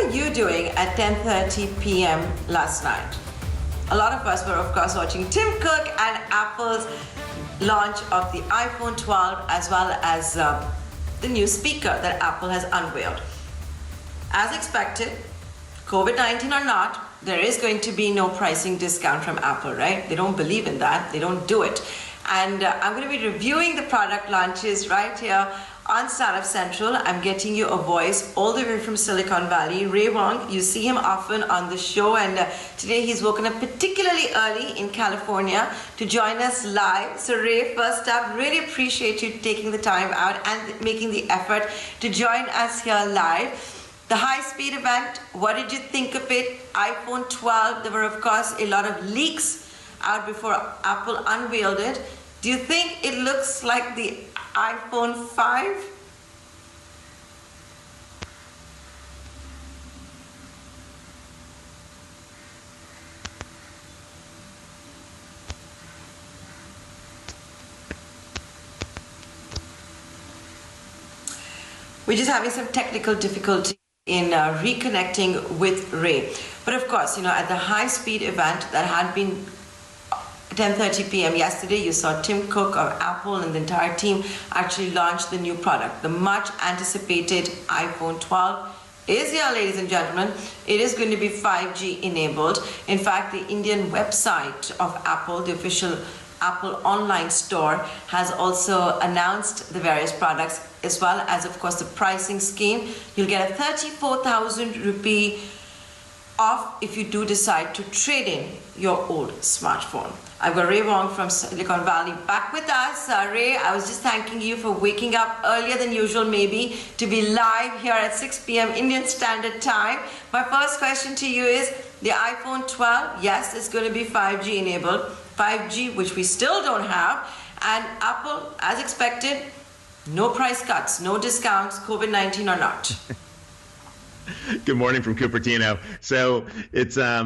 were you doing at 10:30 p.m. last night? A lot of us were, of course, watching Tim Cook and Apple's launch of the iPhone 12, as well as the new speaker that Apple has unveiled. As expected, COVID-19 or not, there is going to be no pricing discount from Apple, right? They don't believe in that. They don't do it. And I'm going to be reviewing the product launches right here on Startup Central. I'm getting you a voice all the way from Silicon Valley. Wang, you see him often on the show, and today he's woken up particularly early in California to join us live. So Ray, first up, really appreciate you taking the time out and making the effort to join us here live. The high-speed event, what did you think of it? iPhone 12, there were of course a lot of leaks out before Apple unveiled it. Do you think it looks like the iPhone 5? We're just having some technical difficulty in reconnecting with Ray. But of course, at the high-speed event that had been 10:30 p.m. yesterday, you saw Tim Cook of Apple and the entire team actually launch the new product. The much anticipated iPhone 12 is here, ladies and gentlemen. It is going to be 5G enabled. In fact, the Indian website of Apple, the official Apple online store, has also announced the various products, as well as, of course, the pricing scheme. You'll get a 34,000 rupee off if you do decide to trade in your old smartphone. I've got Ray Wang from Silicon Valley back with us. Ray, I was just thanking you for waking up earlier than usual, maybe, to be live here at 6 p.m. Indian Standard Time. My first question to you is, the iPhone 12, yes, it's going to be 5G enabled. 5G, which we still don't have. And Apple, as expected, no price cuts, no discounts, COVID-19 or not. Good morning from Cupertino. So it's, I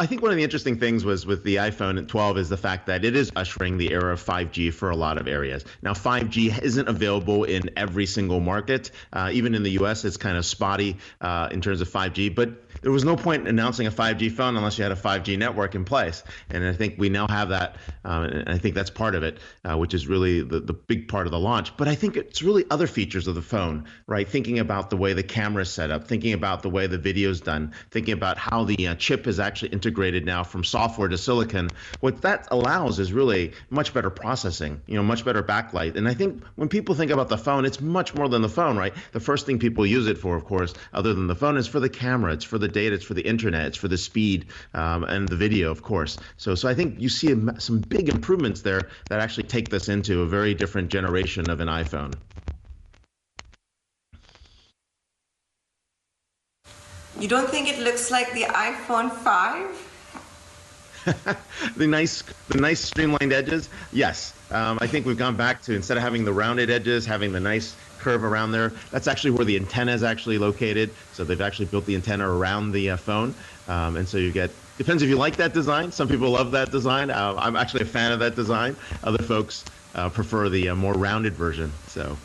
think one of the interesting things was with the iPhone 12 is the fact that it is ushering the era of 5G for a lot of areas. Now, 5G isn't available in every single market. Even in the US, it's kind of spotty in terms of 5G, but there was no point in announcing a 5G phone unless you had a 5G network in place. And I think we now have that. And I think that's part of it, which is really the big part of the launch. But I think it's really other features of the phone, right? Thinking about the way the camera is set up, thinking about the way the video is done, thinking about how the chip is actually integrated now from software to silicon. What that allows is really much better processing, much better backlight. And I think when people think about the phone, it's much more than the phone, right? The first thing people use it for, of course, other than the phone, is for the camera, it's for the data, it's for the internet, it's for the speed and the video, of course. So I think you see some big improvements there that actually take this into a very different generation of an iPhone. You don't think it looks like the iPhone 5? The nice streamlined edges? Yes. I think we've gone back to, instead of having the rounded edges, having the nice curve around there. That's actually where the antenna is actually located. So they've actually built the antenna around the phone. And so you get, depends if you like that design. Some people love that design. I'm actually a fan of that design. Other folks prefer the more rounded version. So.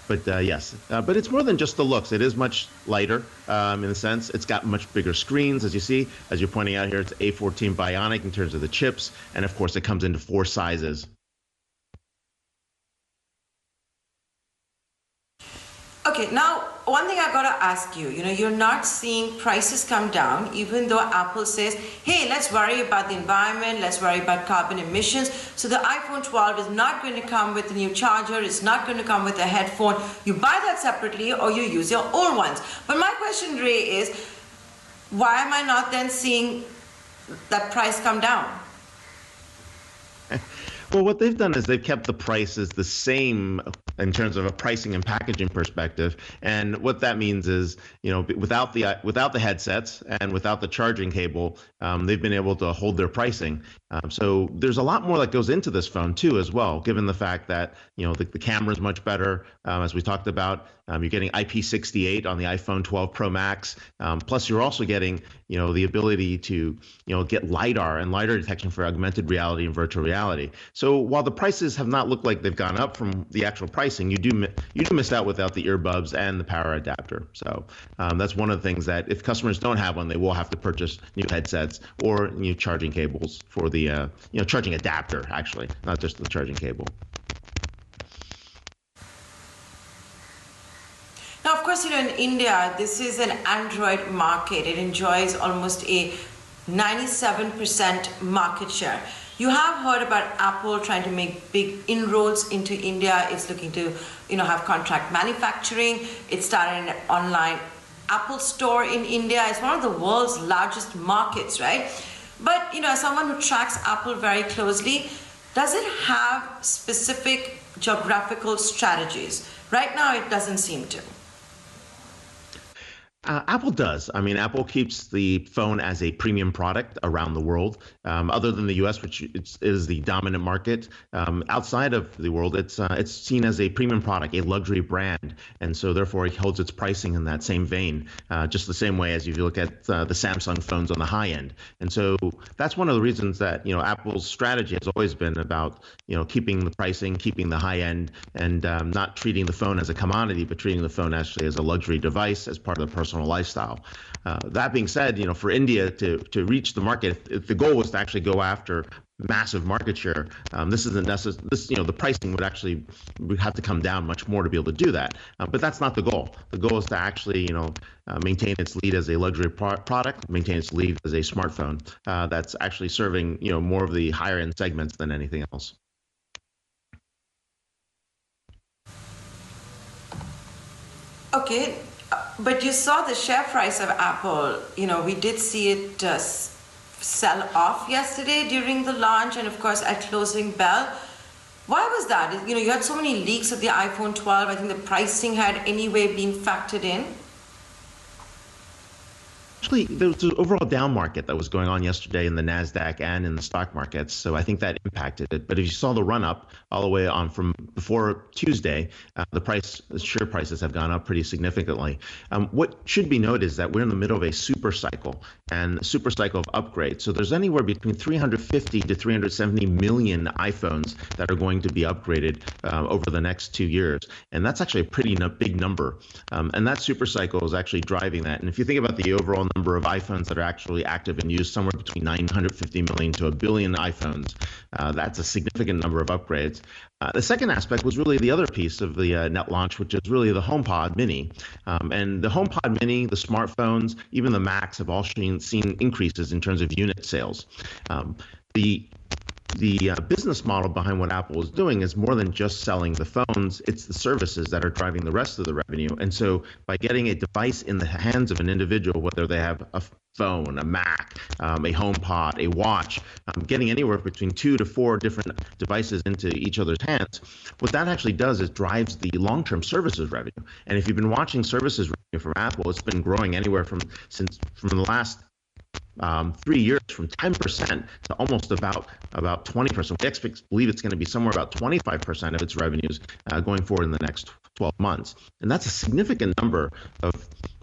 But yes, but it's more than just the looks. It is much lighter in a sense. It's got much bigger screens, as you see. As you're pointing out here, it's A14 Bionic in terms of the chips. And of course, it comes into 4 sizes. Okay, now one thing I gotta ask you, you're not seeing prices come down, even though Apple says, hey, let's worry about the environment, let's worry about carbon emissions. So the iPhone 12 is not going to come with a new charger, it's not going to come with a headphone. You buy that separately or you use your old ones. But my question, Ray, is why am I not then seeing that price come down? Well, what they've done is they've kept the prices the same in terms of a pricing and packaging perspective. And what that means is, without the headsets and without the charging cable, they've been able to hold their pricing. So there's a lot more that goes into this phone too, as well, given the fact that the camera is much better, as we talked about. You're getting IP68 on the iPhone 12 Pro Max. Plus, you're also getting the ability to get LiDAR and LiDAR detection for augmented reality and virtual reality. So while the prices have not looked like they've gone up from the actual pricing, you do miss out without the earbuds and the power adapter. So that's one of the things that if customers don't have one, they will have to purchase new headsets or new charging cables for the charging adapter, actually, not just the charging cable. Now, of course, in India, this is an Android market. It enjoys almost a 97% market share. You have heard about Apple trying to make big inroads into India. It's looking to, have contract manufacturing. It started an online Apple store in India. It's one of the world's largest markets, right? But, as someone who tracks Apple very closely, does it have specific geographical strategies? Right now, it doesn't seem to. Apple does. I mean, Apple keeps the phone as a premium product around the world. Other than the U.S., which is the dominant market, outside of the world, it's seen as a premium product, a luxury brand, and so therefore it holds its pricing in that same vein, just the same way as if you look at the Samsung phones on the high end. And so that's one of the reasons that Apple's strategy has always been about keeping the pricing, keeping the high end, and not treating the phone as a commodity, but treating the phone actually as a luxury device, as part of the personal lifestyle. That being said, for India to reach the market, if the goal was to actually go after massive market share, this isn't necessary. The pricing would have to come down much more to be able to do that. But that's not the goal. The goal is to actually, maintain its lead as a luxury product, maintain its lead as a smartphone that's actually serving, more of the higher end segments than anything else. Okay. But you saw the share price of Apple. We did see it sell off yesterday during the launch and, of course, at closing bell. Why was that? You had so many leaks of the iPhone 12. I think the pricing had anyway been factored in. Actually, there was an overall down market that was going on yesterday in the NASDAQ and in the stock markets, so I think that impacted it. But if you saw the run up all the way on from before Tuesday, the share prices have gone up pretty significantly. What should be noted is that we're in the middle of a super cycle, and a super cycle of upgrades. So there's anywhere between 350 to 370 million iPhones that are going to be upgraded over the next 2 years, and that's actually a pretty big number. And that super cycle is actually driving that. And if you think about the overall number of iPhones that are actually active and used, somewhere between 950 million to a billion iPhones. That's a significant number of upgrades. The second aspect was really the other piece of the net launch, which is really the HomePod Mini. And the HomePod Mini, the smartphones, even the Macs have all seen increases in terms of unit sales. The business model behind what Apple is doing is more than just selling the phones. It's the services that are driving the rest of the revenue. And so by getting a device in the hands of an individual, whether they have a phone, a Mac, a HomePod, a watch, getting anywhere between 2 to 4 different devices into each other's hands, what that actually does is drives the long-term services revenue. And if you've been watching services revenue from Apple, it's been growing anywhere from the last 3 years, from 10% to almost about 20%. We believe it's going to be somewhere about 25% of its revenues going forward in the next 12 months. And that's a significant number of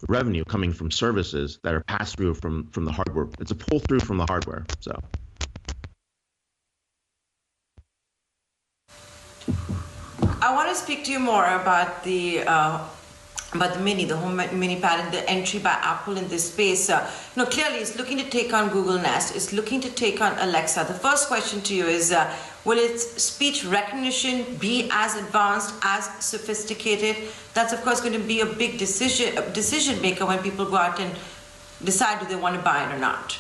revenue coming from services that are passed through from the hardware. It's a pull through from the hardware. So I want to speak to you more about the Mini, the Home Mini Pad, and the entry by Apple in this space. Clearly it's looking to take on Google Nest. It's looking to take on Alexa. The first question to you is, will its speech recognition be as advanced, as sophisticated? That's, of course, going to be a big decision maker when people go out and decide do they want to buy it or not.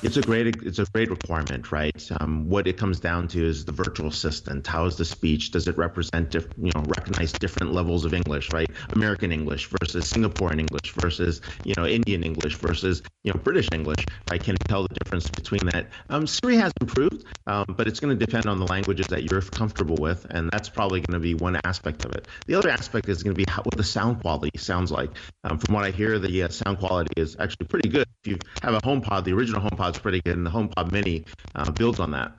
It's a great requirement, right? What it comes down to is the virtual assistant. How is the speech? Does it represent, recognize different levels of English, right? American English versus Singaporean English versus, Indian English versus, British English. I can tell the difference between that. Siri has improved, but it's going to depend on the languages that you're comfortable with, and that's probably going to be one aspect of it. The other aspect is going to be what the sound quality sounds like. From what I hear, the sound quality is actually pretty good. If you have a HomePod, the original HomePod's pretty good, and the HomePod Mini builds on that.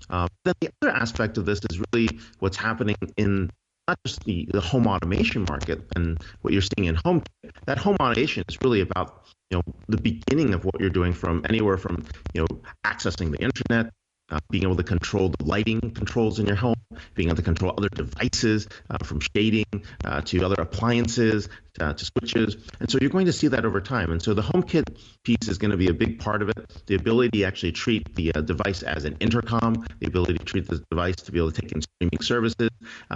Then the other aspect of this is really what's happening in not just the home automation market and what you're seeing in HomeKit. That home automation is really about the beginning of what you're doing, from anywhere from accessing the internet, being able to control the lighting controls in your home, being able to control other devices from shading to other appliances to switches. And so you're going to see that over time. And so the HomeKit piece is going to be a big part of it. The ability to actually treat the device as an intercom, the ability to treat the device to be able to take in streaming services.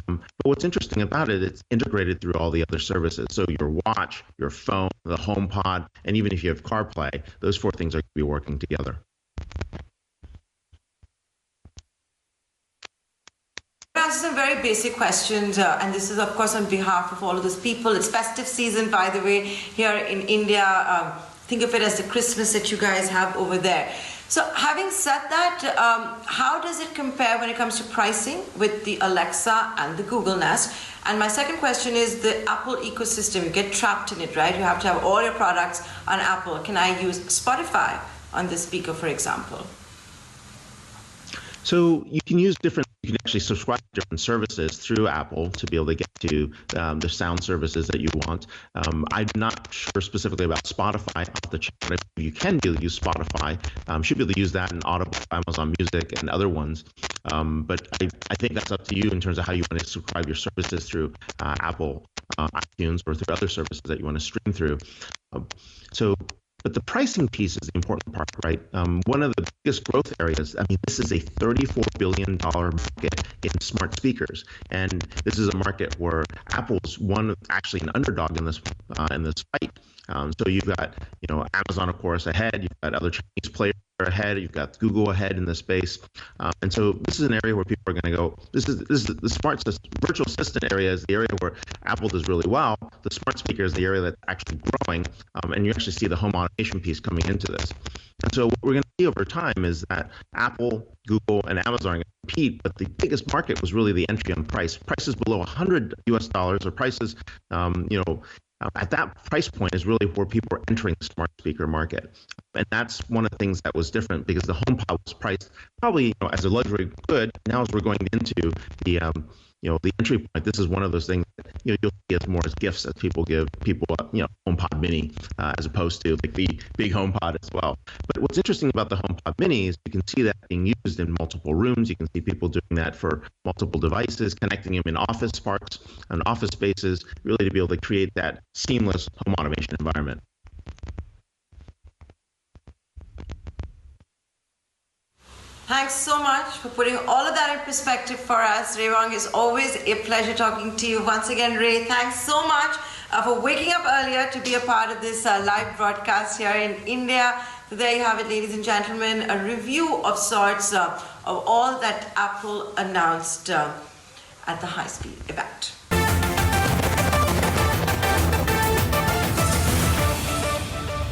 But what's interesting about it, it's integrated through all the other services. So your watch, your phone, the HomePod, and even if you have CarPlay, those four things are going to be working together. Answer some very basic questions, and this is, of course, on behalf of all of those people. It's festive season, by the way, here in India. Think of it as the Christmas that you guys have over there. So having said that, how does it compare when it comes to pricing with the Alexa and the Google Nest? And my second question is the Apple ecosystem. You get trapped in it, right? You have to have all your products on Apple. Can I use Spotify on this speaker, for example? So you can use different, you can actually subscribe to different services through Apple to be able to get to the sound services that you want. I'm not sure specifically about Spotify off the chat, but you can be able to use Spotify. Should be able to use that in Audible, Amazon Music, and other ones. But I think that's up to you in terms of how you want to subscribe your services through Apple, iTunes, or through other services that you want to stream through. But the pricing piece is the important part, right? One of the biggest growth areas, I mean, this is a $34 billion market in smart speakers. And this is a market where Apple's actually an underdog in this fight. So you've got, Amazon, of course, ahead. You've got other Chinese players ahead. You've got Google ahead in this space. And so this is an area where people are going to go, this is the smart virtual assistant area is the area where Apple does really well. The smart speaker is the area that's actually growing. And you actually see the home automation piece coming into this. And so what we're going to see over time is that Apple, Google, and Amazon are going to compete, but the biggest market was really the entry on price. Prices below $100 or prices, at that price point is really where people are entering the smart speaker market. And that's one of the things that was different because the HomePod was priced probably as a luxury good. Now as we're going into the entry point, this is one of those things that you'll see as more as gifts as people give people HomePod Mini as opposed to like the big HomePod as well. But what's interesting about the HomePod Mini is you can see that being used in multiple rooms. You can see people doing that for multiple devices, connecting them in office parts and office spaces, really to be able to create that seamless home automation environment. Thanks so much for putting all of that in perspective for us. Ray Wang, is always a pleasure talking to you. Once again, Ray, thanks so much for waking up earlier to be a part of this live broadcast here in India. So there you have it, ladies and gentlemen, a review of sorts of all that Apple announced at the high-speed event.